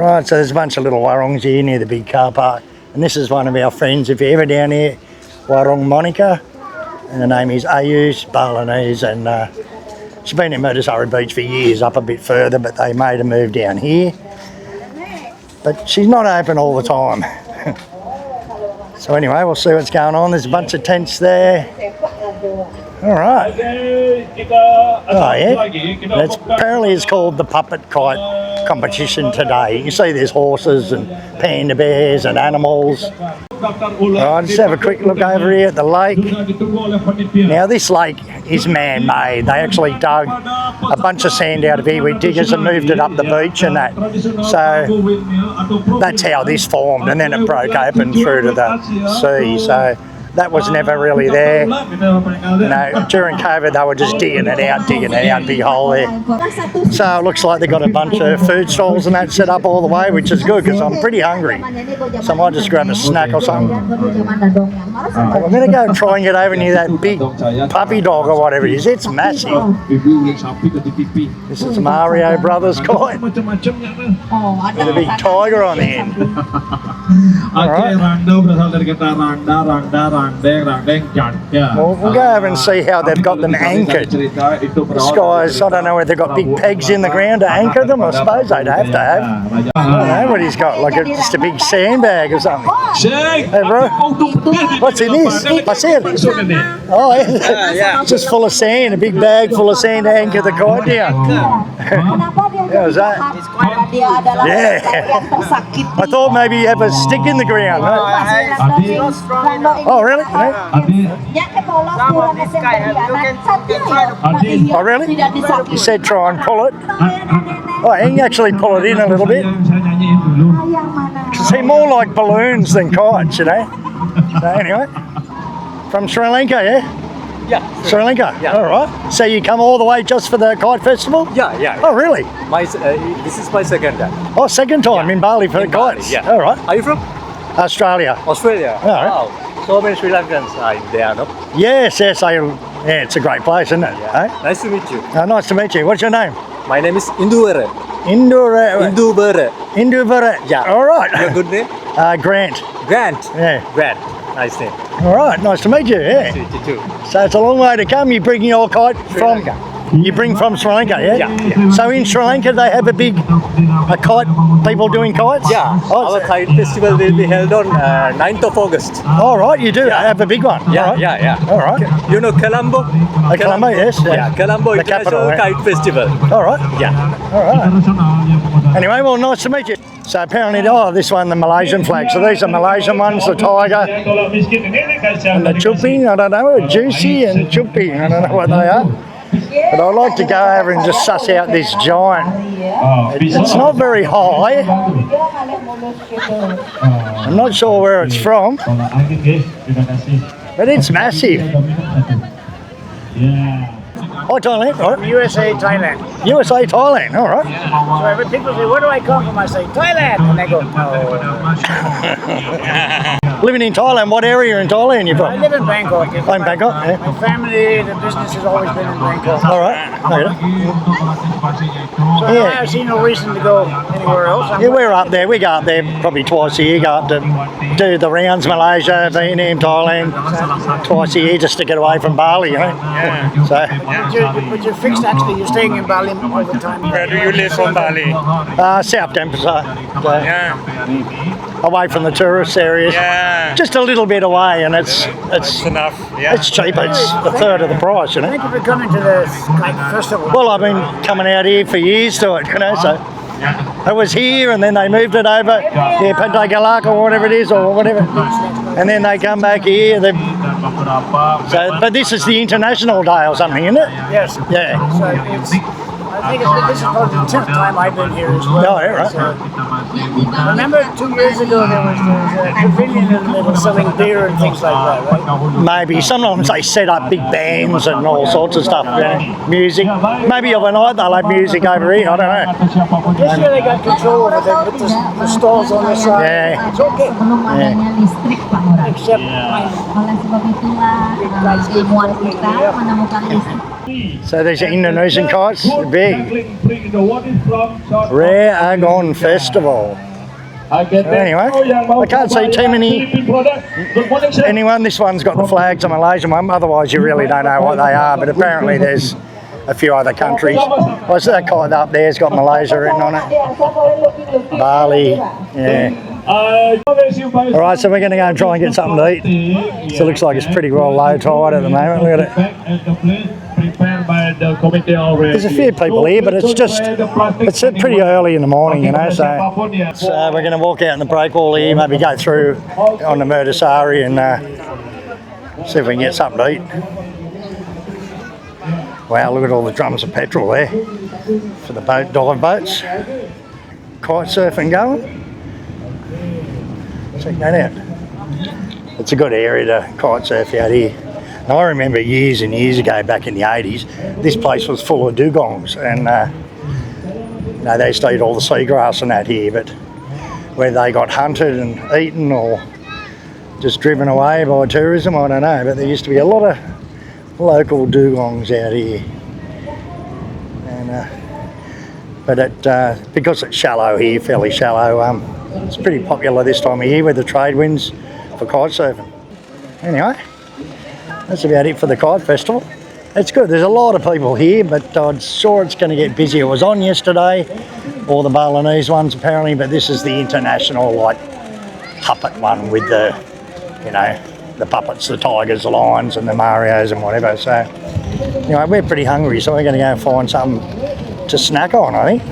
Right, so there's a bunch of little warrongs here near the big car park, and this is one of our friends, if you're ever down here, Warrong Monica, and her name is Ayush Balinese, and she's been in Murdochara Beach for years, up a bit further, but they made her move down here. But she's not open all the time. So anyway, we'll see what's going on. There's a bunch of tents there. All right. Oh yeah. Apparently it's called the puppet kite competition today. You can see there's horses and panda bears and animals. Alright, just have a quick look over here at the lake. Now this lake is man-made. They actually dug a bunch of sand out of here with diggers and moved it up the beach and that. So that's how this formed, and then it broke open through to the sea. So that was never really there. No, during COVID they were just digging it out, big hole there. So it looks like they've got a bunch of food stalls and that set up all the way, which is good because I'm pretty hungry. So I might just grab a snack or something. I'm going to go and try and get over near that big puppy dog or whatever it is. It's massive. This is Mario Brothers kite with a big tiger on the end. Alright. We'll go over and see how they've got them anchored. This guy's, I don't know whether they've got big pegs in the ground to anchor them. I suppose they'd have to have. I don't know what he's got, like just a big sandbag or something. Hey bro, what's in this? What's it? Oh yeah, just full of sand, a big bag full of sand to anchor the kite down. How was that? Yeah. I thought maybe you have a stick in the ground. Oh really? Oh really? You said try and pull it. Oh, you can actually pull it in a little bit. See, more like balloons than kites, you know. So anyway, from Sri Lanka, yeah? Yeah. Sri Lanka? Yeah. All right. So you come all the way just for the kite festival? Yeah. Oh, really? This is my second time. Oh, second time in Bali for in kites? Bali, yeah. All right. Are you from? Australia. Australia? All right. Wow. So many Sri Lankans are there, no? Yes. Yeah, it's a great place, isn't it? Yeah. Eh? Nice to meet you. Nice to meet you. What's your name? My name is Induvara. Induvara. Yeah. All right. Your good name? Grant. Grant. Yeah. Grant. Nice name. All right. Nice to meet you. Yeah. Nice to meet you too. So it's a long way to come. You bring your kite from Lanka. You bring from Sri Lanka, yeah? Yeah. So in Sri Lanka they have a kite, people doing kites? Yeah. Our kite festival will be held on 9th of August. All right, you do have a big one. Yeah, all right. yeah. All right. You know Colombo? Colombo, yes. Yeah, Colombo the International capital, Kite Festival. All right. Yeah. All right. Anyway, well, nice to meet you. So apparently, this one, the Malaysian flag. So these are Malaysian ones, the tiger and the chupping, I don't know, juicy and chupping, I don't know what they are. But I'd like to go over and just suss out this giant. It's not very high. I'm not sure where it's from, but it's massive. Oh, Thailand, all right. USA, Thailand. USA, Thailand, all right. So when people say, where do I come from? I say, Thailand. And they go, no. Living in Thailand, what area in Thailand are you I from? live in Bangkok. Oh, in Bangkok, yeah. My family, the business has always been in Bangkok. All right. Okay. So I've seen no reason to go anywhere else. Yeah, we're up there. We go up there probably twice a year. Go up to do the rounds, Malaysia, Vietnam, Thailand, twice a year just to get away from Bali, you know. Yeah. So. But you're fixed actually, you're staying in Bali all the time. Where do you live from Bali? South Denpasar. So, Yeah. away from the tourist areas. Yeah. Just a little bit away, and it's Enough. Yeah. it's cheap. It's a third of the price, you know. Thank you for coming to the kite festival. Well, I've been coming out here for years to it, you know, so it was here and then they moved it over, Pantai Galak or whatever it is, or whatever, and then they come back here. But this is the International Day or something, isn't it? Yes. Yeah. So I think this is probably the 10th time I've been here as well. Oh, yeah, right. So, remember 2 years ago there was a pavilion in the middle selling beer and things like that, right? Maybe. Sometimes they set up big bands and all sorts of stuff, you know, music. Maybe overnight they'll have music over here, I don't know. This year they got control over them with the stalls on the side. Yeah. It's okay. Yeah. Except So these are Indonesian kites, big. Rare Argon Festival. Anyway, I can't see too many. Anyone, this one's got the flags, a Malaysian one, otherwise you really don't know what they are, but apparently there's a few other countries. What's that kite up there's got Malaysia written on it? Bali, yeah. Alright, so we're going to go and try and get something to eat. So it looks like it's pretty well low tide at the moment, look at it. There's a few people here, but it's pretty early in the morning, you know, so we're going to walk out in the breakwall here, maybe go through on the Murdasari and see if we can get something to eat. Wow, look at all the drums of petrol there for the dive boats. Kite surfing going. Check that out. It's a good area to kite surf out here. Now, I remember years and years ago, back in the 80s, this place was full of dugongs, and you know, they used to eat all the seagrass and that here, but whether they got hunted and eaten or just driven away by tourism, I don't know, but there used to be a lot of local dugongs out here. And but because it's shallow here, fairly shallow, it's pretty popular this time of year with the trade winds for kite surfing. Anyway, that's about it for the kite festival. It's good, there's a lot of people here, but I'm sure it's going to get busy. It was on yesterday, all the Balinese ones apparently, but this is the international, like, puppet one with the, you know, the puppets, the tigers, the lions and the Marios and whatever. So anyway, we're pretty hungry, so we're going to go and find something to snack on, I think.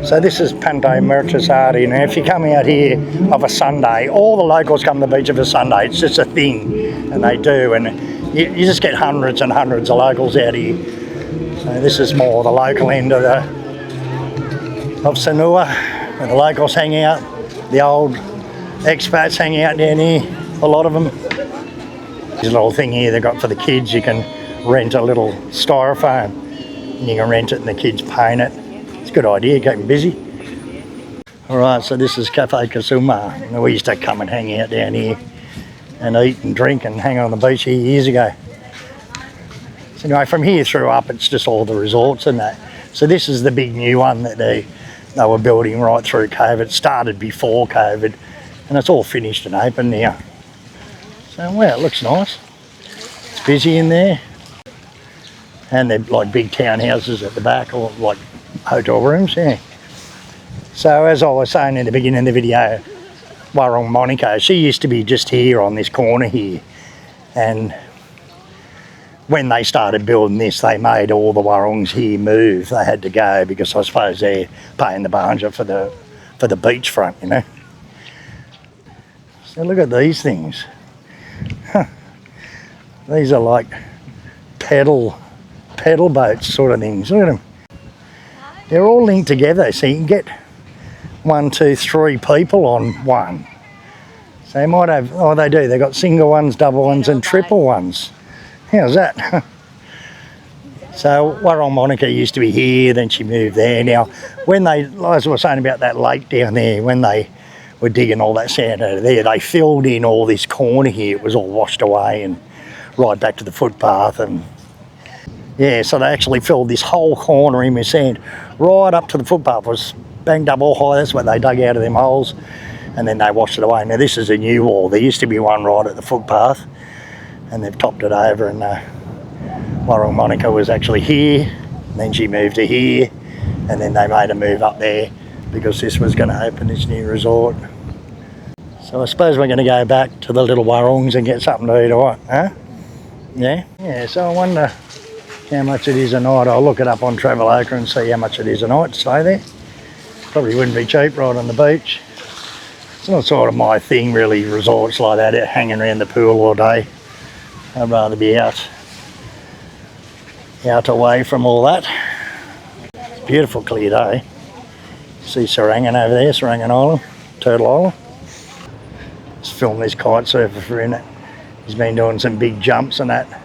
So this is Pantai Murdasari. Now if you come out here of a Sunday, all the locals come to the beach of a Sunday. It's just a thing, and they do, and you just get hundreds and hundreds of locals out here. So this is more the local end of Sanur, where the locals hang out, the old expats hang out down here, a lot of them. There's a little thing here they've got for the kids. You can rent a little styrofoam, and you can rent it and the kids paint it. It's a good idea, keep them busy. Alright, so this is Cafe Kasuma. And we used to come and hang out down here and eat and drink and hang on the beach here years ago. So anyway, from here through up, it's just all the resorts and that. So this is the big new one that they were building right through COVID. It started before COVID, and it's all finished and open now. So wow, it looks nice. It's busy in there. And they're like big townhouses at the back, or like hotel rooms, yeah. So as I was saying in the beginning of the video, Warong Monica, she used to be just here on this corner here. And when they started building this, they made all the Warongs here move. They had to go because I suppose they're paying the banja for the beachfront, you know. So look at these things. These are like pedal boats sort of things. Look at them. They're all linked together, so you can get 1, 2, 3 people on one. So they might have, oh they do, they've got single ones, double ones and triple ones. How's that? So Warong Monica used to be here, then she moved there. Now, when they, as I was saying about that lake down there, when they were digging all that sand out of there, they filled in all this corner here. It was all washed away and right back to the footpath, and yeah, so they actually filled this whole corner in with sand. Right up to the footpath was banged up all high. That's what they dug out of them holes, and then they washed it away. Now this is a new wall. There used to be one right at the footpath, and they've topped it over, and Warong Monica was actually here, and then she moved to here, and then they made a move up there because this was going to open this new resort. So I suppose we're going to go back to the little Warongs and get something to eat, or what, huh? Yeah, so I wonder how much it is a night. I'll look it up on Traveloka and see how much it is a night to stay there. Probably wouldn't be cheap right on the beach. It's not sort of my thing really, resorts like that, hanging around the pool all day. I'd rather be out away from all that. It's a beautiful clear day. See Sarangan over there, Sarangan Island, Turtle Island. Let's film this kite surfer for in it. He's been doing some big jumps and that.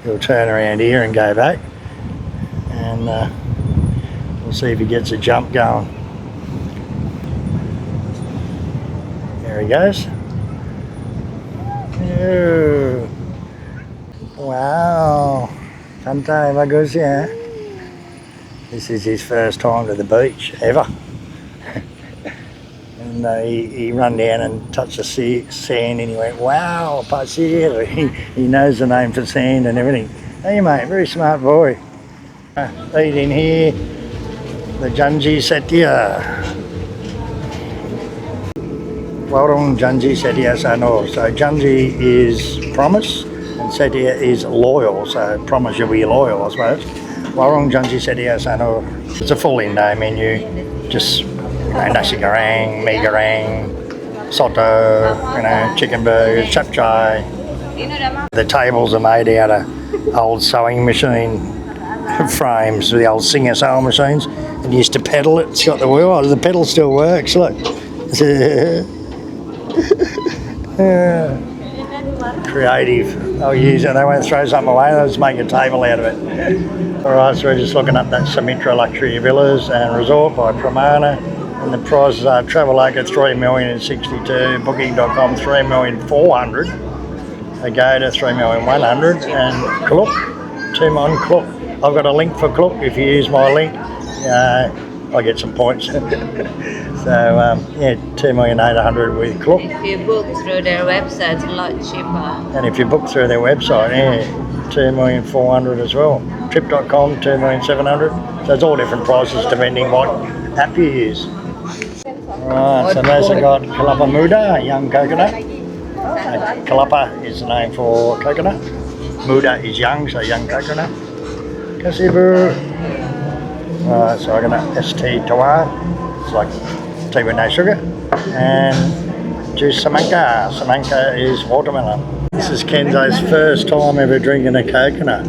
He'll turn around here and go back, and we'll see if he gets a jump going. There he goes. Wow. Santai, bagus ya. This is his first time to the beach ever. And he ran down and touched the sand and he went, wow, pasir. He knows the name for sand and everything. Hey mate, very smart boy. Eat in here, the Janji Setia. Warung Janji Setia SANUR'S. So Janji is promise and Setia is loyal, so promise you'll be loyal, I suppose. Warung Janji Setia SANUR'S. It's a full in-day menu, just nasi goreng, mee goreng, soto, chicken burgers, chapchai. The tables are made out of old sewing machine frames with the old Singer sewing machines, and you used to pedal it. It's got the wheel. The pedal still works. Look. Creative. They'll use it. They won't throw something away. They'll just make a table out of it. All right, so we're just looking up that Sumitra Luxury Villas and Resort by Pramana. And the prices are Travelsafe 3,062,000, Booking.com 3,400,000, Agoda 3,100,000, and Klook, Timon Klook. I've got a link for Klook. If you use my link, I get some points. So yeah, 2,800,000 with Klook. If you book through their website, it's a lot cheaper. And if you book through their website, 2,400,000 as well. Trip.com 2,700,000. So it's all different prices depending what app you use. Right, so those have got Kelapa Muda, a young coconut. Kelapa is the name for coconut. Muda is young, so young coconut. Kasibu. Right, so I got an ST Tawar. It's like tea with no sugar. And juice Samanka. Samanka is watermelon. This is Kenzo's first time ever drinking a coconut.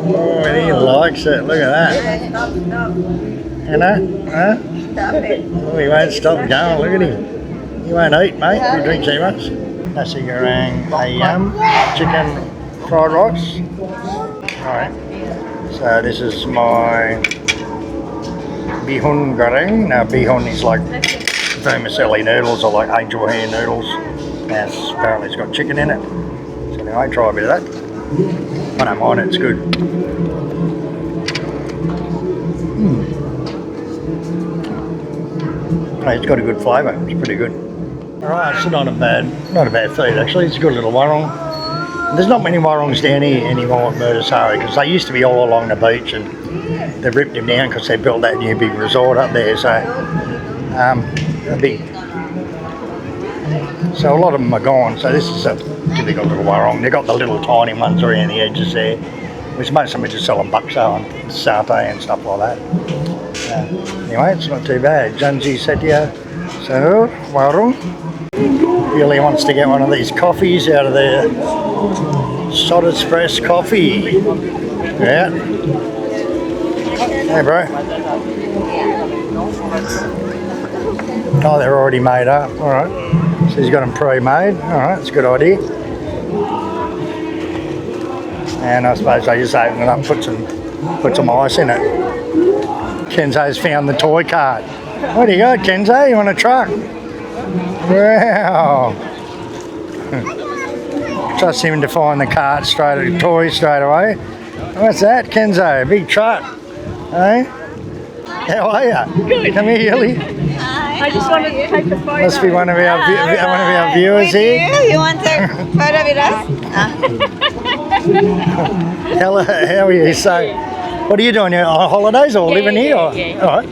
Oh, and he likes it. Look at that. Huh? Stop it. Oh, he won't stop going. Look at him. He won't eat, mate. He drinks too much. Nasi goreng ayam, chicken fried rice. Alright. So this is my bihun goreng. Now bihun is like vermicelli noodles or like angel hair noodles. Now apparently it's got chicken in it. So anyway, try a bit of that. I don't mind it, it's good. It's got a good flavour, it's pretty good. Alright, it's not a bad feed actually, it's a good little warung. There's not many warungs down here anymore at Murdasari because they used to be all along the beach and they've ripped them down because they built that new big resort up there, so so a lot of them are gone, so this is a typical little warung. They've got the little tiny ones around the edges there, which most of them are just selling bakso and satay and stuff like that. Anyway, it's not too bad. Janji Setia, so warung. Really wants to get one of these coffees out of their SouthernCrossGO coffee. Yeah. Hey, bro. Oh, they're already made up. All right. So he's got them pre-made. All right, that's a good idea. And I suppose I just open it up, put some ice in it. Kenzo's found the toy cart. What do you got, Kenzo? You want a truck? Wow. Trust him to find the cart toy straight away. What's that, Kenzo? Big truck. Hey? How are you? Good. Come here, Yuli. I just wanted to take a photo. Must be one of our viewers here. You want to take a photo with us? Hello, how are you? So, what are you doing? You on holidays or living here? Or? Yeah. All right.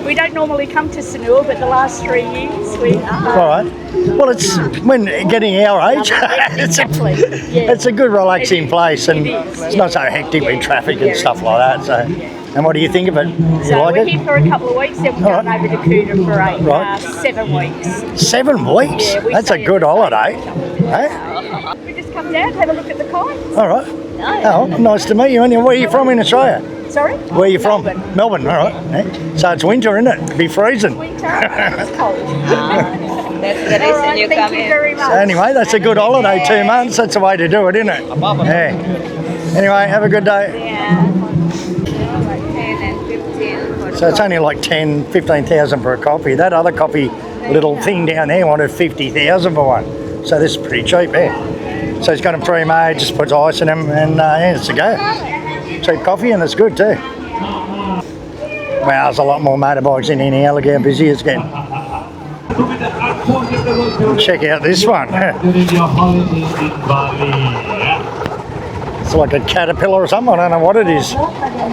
We don't normally come to SANUR, but the last 3 years we are. All right. Well, it's when getting our age, it's a good relaxing place, and it's not so hectic with traffic and stuff like that. So, and what do you think of it? You So like we're it? here for a couple of weeks, then we're going over to Kuta for Right. 7 weeks. 7 weeks? Yeah, we That's a stay good in the holiday. Hey? We just come down, have a look at the kites. All right. Oh, nice to meet you. And where are you from in Australia? Sorry? Where are you from? Melbourne. All right. Hey. So it's winter, isn't it? It'll be freezing. Winter, it's cold. That's the All reason right, you thank come you here. very much. So anyway, that's a good holiday, 2 months. That's the way to do it, isn't it? Yeah. Anyway, have a good day. Yeah. Like 10 and 15 for So it's only like 10, 15,000 for a coffee. That other coffee little thing down there wanted 50,000 for one. So this is pretty cheap, eh? So he's got them pre-made, just puts ice in them, and yeah, it's a go. Cheap coffee, and it's good too. Wow, there's a lot more motorbikes in here now. Look how busy it's getting. Check out this one. It's like a caterpillar or something. I don't know what it is.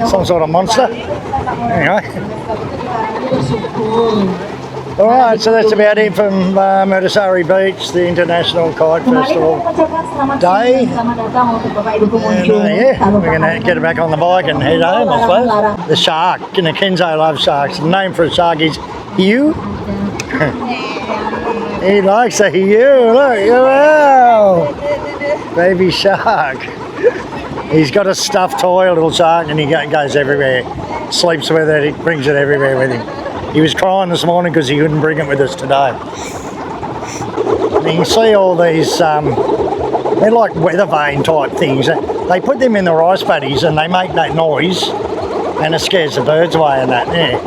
Some sort of monster. Anyway. Alright, so that's about it from Murdasari Beach, the International Kite Festival day. And yeah, we're going to get back on the bike and head home, I suppose. The shark, Kenzo loves sharks. The name for a shark is Hugh. He likes a Hugh, look, wow! Baby shark. He's got a stuffed toy, a little shark, and he goes everywhere. Sleeps with it, he brings it everywhere with him. He was crying this morning because he couldn't bring it with us today. And you can see all these, they're like weather vane type things. They put them in the rice paddies and they make that noise and it scares the birds away and that, yeah.